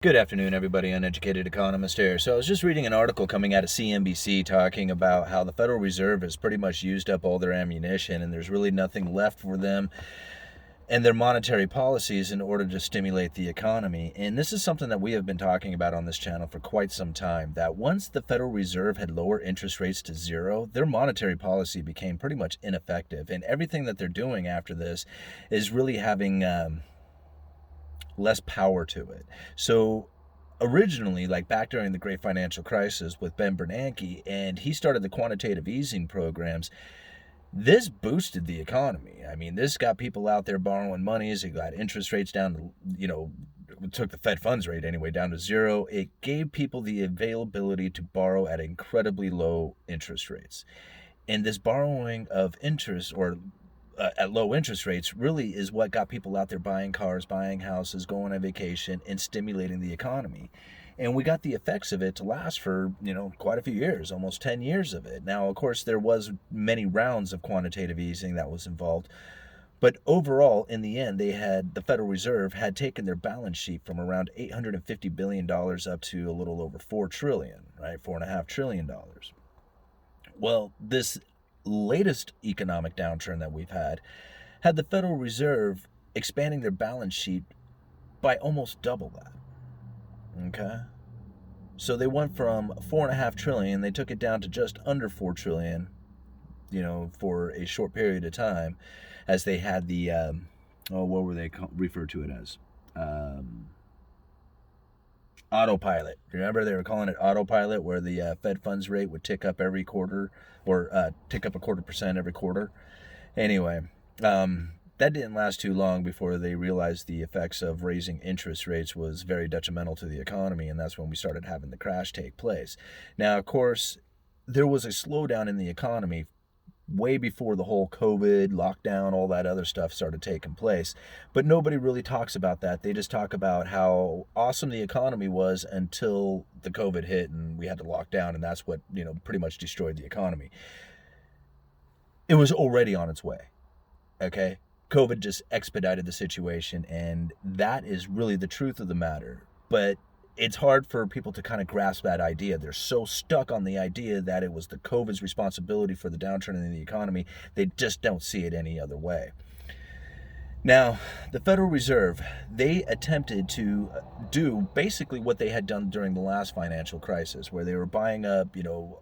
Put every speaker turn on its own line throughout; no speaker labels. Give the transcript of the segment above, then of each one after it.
Good afternoon, everybody. Uneducated Economist here. So I was just reading an article coming out of CNBC talking about how the Federal Reserve has pretty much used up all their ammunition and there's really nothing left for them and their monetary policies in order to stimulate the economy. And this is something that we have been talking about on this channel for quite some time, that once the Federal Reserve had lowered interest rates to zero, their monetary policy became pretty much ineffective. And everything that they're doing after this is really having less power to it. So originally, like back during the Great Financial Crisis with Ben Bernanke, and he started the quantitative easing programs, this boosted the economy. I mean, this got people out there borrowing monies. It got interest rates down to, took the Fed funds rate anyway down to zero. It gave people the availability to borrow at incredibly low interest rates. And this borrowing of interest or at low interest rates really is what got people out there buying cars, buying houses, going on vacation, and stimulating the economy. And we got the effects of it to last for, quite a few years, almost 10 years of it. Now, of course, there was many rounds of quantitative easing that was involved. But overall, in the end, the Federal Reserve had taken their balance sheet from around $850 billion up to a little over $4 trillion, right? $4.5 trillion. Well, this latest economic downturn that we've had the Federal Reserve expanding their balance sheet by almost double that. Okay? So they went from $4.5 trillion, they took it down to just under $4 trillion, for a short period of time, as they had the, what were they referred to it as? Autopilot. Remember they were calling it autopilot, where the Fed funds rate would tick up every quarter, or tick up 0.25% every quarter. Anyway, that didn't last too long before they realized the effects of raising interest rates was very detrimental to the economy, and that's when we started having the crash take place. Now, of course, there was a slowdown in the economy way before the whole COVID lockdown, all that other stuff started taking place. But nobody really talks about that. They just talk about how awesome the economy was until the COVID hit and we had to lock down, and that's what, pretty much destroyed the economy. It was already on its way. Okay? COVID just expedited the situation, and that is really the truth of the matter. But it's hard for people to kind of grasp that idea. They're so stuck on the idea that it was the COVID's responsibility for the downturn in the economy, they just don't see it any other way. Now, the Federal Reserve, they attempted to do basically what they had done during the last financial crisis, where they were buying up,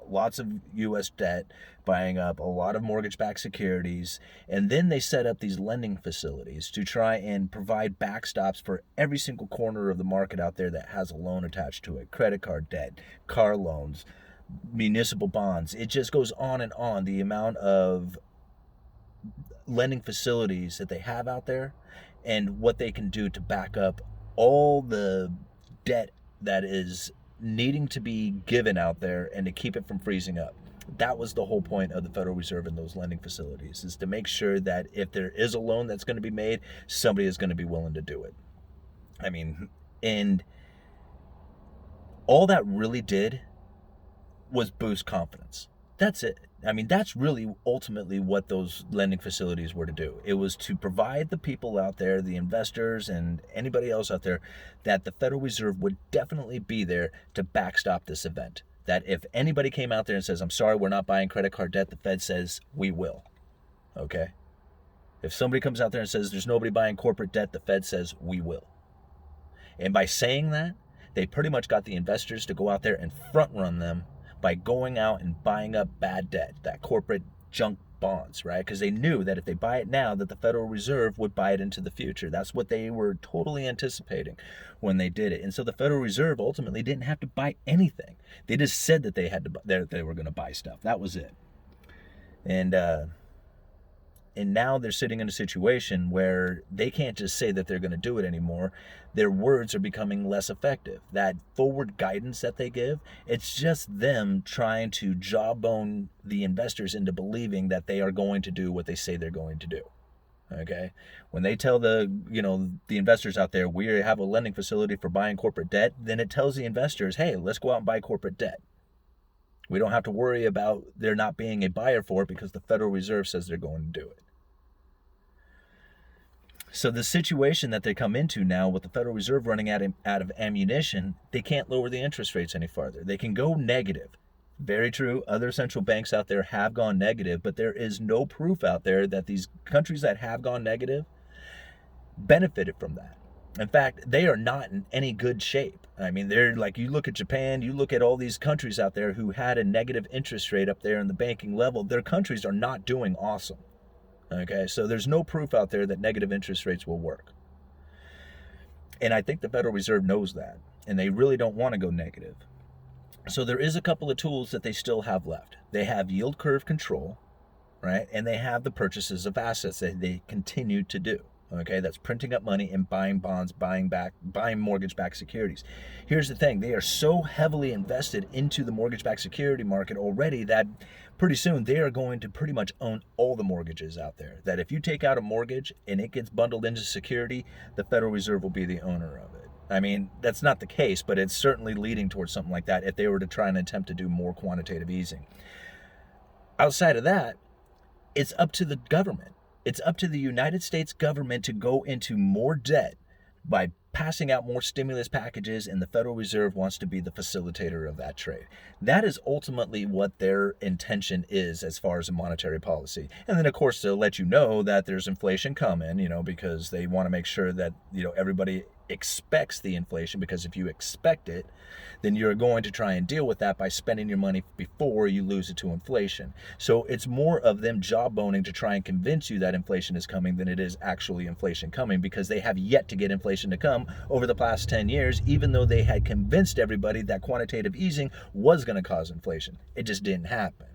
lots of U.S. debt, buying up a lot of mortgage-backed securities, and then they set up these lending facilities to try and provide backstops for every single corner of the market out there that has a loan attached to it. Credit card debt, car loans, municipal bonds. It just goes on and on. The amount of lending facilities that they have out there and what they can do to back up all the debt that is needing to be given out there and to keep it from freezing up. That was the whole point of the Federal Reserve and those lending facilities, is to make sure that if there is a loan that's going to be made, somebody is going to be willing to do it. I mean, and all that really did was boost confidence. That's it. I mean, that's really ultimately what those lending facilities were to do. It was to provide the people out there, the investors and anybody else out there, that the Federal Reserve would definitely be there to backstop this event. That if anybody came out there and says, I'm sorry, we're not buying credit card debt, the Fed says, we will. Okay? If somebody comes out there and says, there's nobody buying corporate debt, the Fed says, we will. And by saying that, they pretty much got the investors to go out there and front run them by going out and buying up bad debt, that corporate junk bonds, right? Because they knew that if they buy it now, that the Federal Reserve would buy it into the future. That's what they were totally anticipating when they did it. And so the Federal Reserve ultimately didn't have to buy anything. They just said that they had to. They were going to buy stuff. That was it. And now they're sitting in a situation where they can't just say that they're going to do it anymore. Their words are becoming less effective. That forward guidance that they give, it's just them trying to jawbone the investors into believing that they are going to do what they say they're going to do. Okay? When they tell the investors out there, we have a lending facility for buying corporate debt, then it tells the investors, hey, let's go out and buy corporate debt. We don't have to worry about there not being a buyer for it because the Federal Reserve says they're going to do it. So the situation that they come into now with the Federal Reserve running out of ammunition, they can't lower the interest rates any farther. They can go negative. Very true. Other central banks out there have gone negative, but there is no proof out there that these countries that have gone negative benefited from that. In fact, they are not in any good shape. I mean, they're like, you look at Japan, you look at all these countries out there who had a negative interest rate up there in the banking level, their countries are not doing awesome. Okay, so there's no proof out there that negative interest rates will work. And I think the Federal Reserve knows that, and they really don't want to go negative. So there is a couple of tools that they still have left. They have yield curve control, right? And they have the purchases of assets that they continue to do. Okay, that's printing up money and buying bonds, buying mortgage-backed securities. Here's the thing, they are so heavily invested into the mortgage-backed security market already that pretty soon they are going to pretty much own all the mortgages out there. That if you take out a mortgage and it gets bundled into security, the Federal Reserve will be the owner of it. I mean, that's not the case, but it's certainly leading towards something like that if they were to try and attempt to do more quantitative easing. Outside of that, it's up to the government. It's up to the United States government to go into more debt by passing out more stimulus packages, and the Federal Reserve wants to be the facilitator of that trade. That is ultimately what their intention is as far as a monetary policy. And then, of course, they'll let you know that there's inflation coming, because they want to make sure that, everybody expects the inflation, because if you expect it, then you're going to try and deal with that by spending your money before you lose it to inflation. So it's more of them jawboning to try and convince you that inflation is coming than it is actually inflation coming, because they have yet to get inflation to come over the past 10 years, even though they had convinced everybody that quantitative easing was going to cause inflation. It just didn't happen.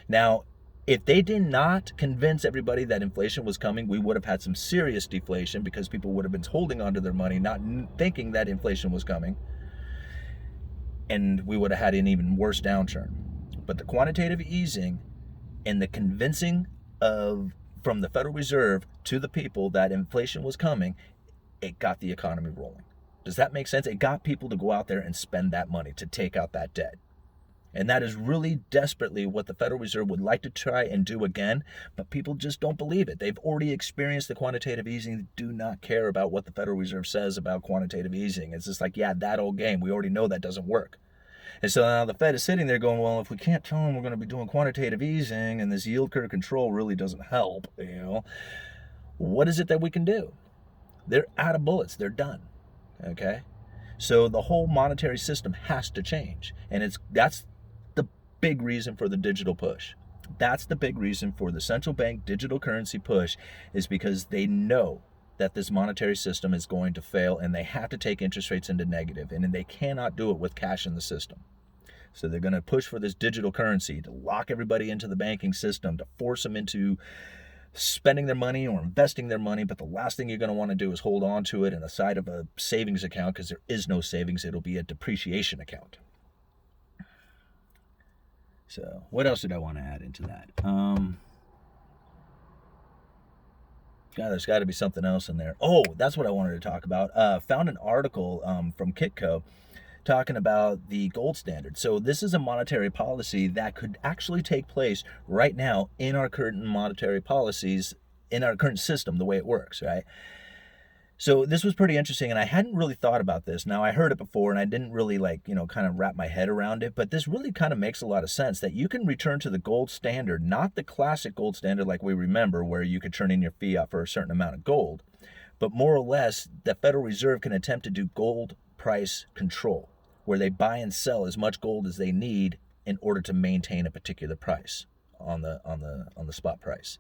Now, if they did not convince everybody that inflation was coming, we would have had some serious deflation, because people would have been holding onto their money, not thinking that inflation was coming, and we would have had an even worse downturn. But the quantitative easing and the convincing from the Federal Reserve to the people that inflation was coming, it got the economy rolling. Does that make sense? It got people to go out there and spend that money to take out that debt. And that is really desperately what the Federal Reserve would like to try and do again, but people just don't believe it. They've already experienced the quantitative easing. They do not care about what the Federal Reserve says about quantitative easing. It's just like, yeah, that old game. We already know that doesn't work. And so now the Fed is sitting there going, well, if we can't tell them we're going to be doing quantitative easing and this yield curve control really doesn't help, what is it that we can do? They're out of bullets. They're done. Okay? So the whole monetary system has to change. And that's the big reason for the digital push. That's the big reason for the central bank digital currency push, is because they know that this monetary system is going to fail, and they have to take interest rates into negative, and they cannot do it with cash in the system. So they're going to push for this digital currency to lock everybody into the banking system, to force them into spending their money or investing their money. But the last thing you're going to want to do is hold on to it in the side of a savings account, because there is no savings. It'll be a depreciation account. So what else did I want to add into that? God, there's got to be something else in there. Oh, that's what I wanted to talk about. Found an article from Kitco talking about the gold standard. So this is a monetary policy that could actually take place right now in our current monetary policies, in our current system, the way it works, right? So this was pretty interesting, and I hadn't really thought about this. Now, I heard it before, and I didn't really kind of wrap my head around it, but this really kind of makes a lot of sense, that you can return to the gold standard, not the classic gold standard like we remember, where you could turn in your fiat for a certain amount of gold, but more or less, the Federal Reserve can attempt to do gold price control, where they buy and sell as much gold as they need in order to maintain a particular price on the spot price.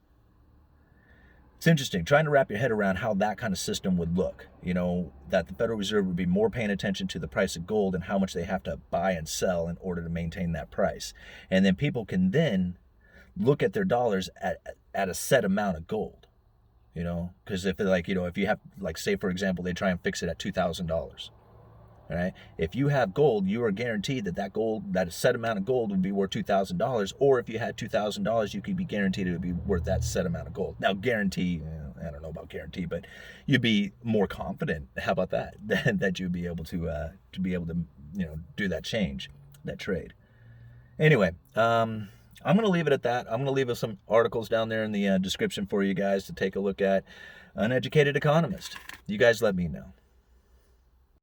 It's interesting, trying to wrap your head around how that kind of system would look, that the Federal Reserve would be more paying attention to the price of gold and how much they have to buy and sell in order to maintain that price. And then people can then look at their dollars at a set amount of gold, because if if you have, say, for example, they try and fix it at $2,000. All right. If you have gold, you are guaranteed that set amount of gold would be worth $2,000. Or if you had $2,000, you could be guaranteed it would be worth that set amount of gold. Now, guarantee, I don't know about guarantee, but you'd be more confident. How about that? That you'd be able to do that change, that trade. Anyway, I'm going to leave it at that. I'm going to leave some articles down there in the description for you guys to take a look at. Uneducated Economist. You guys let me know.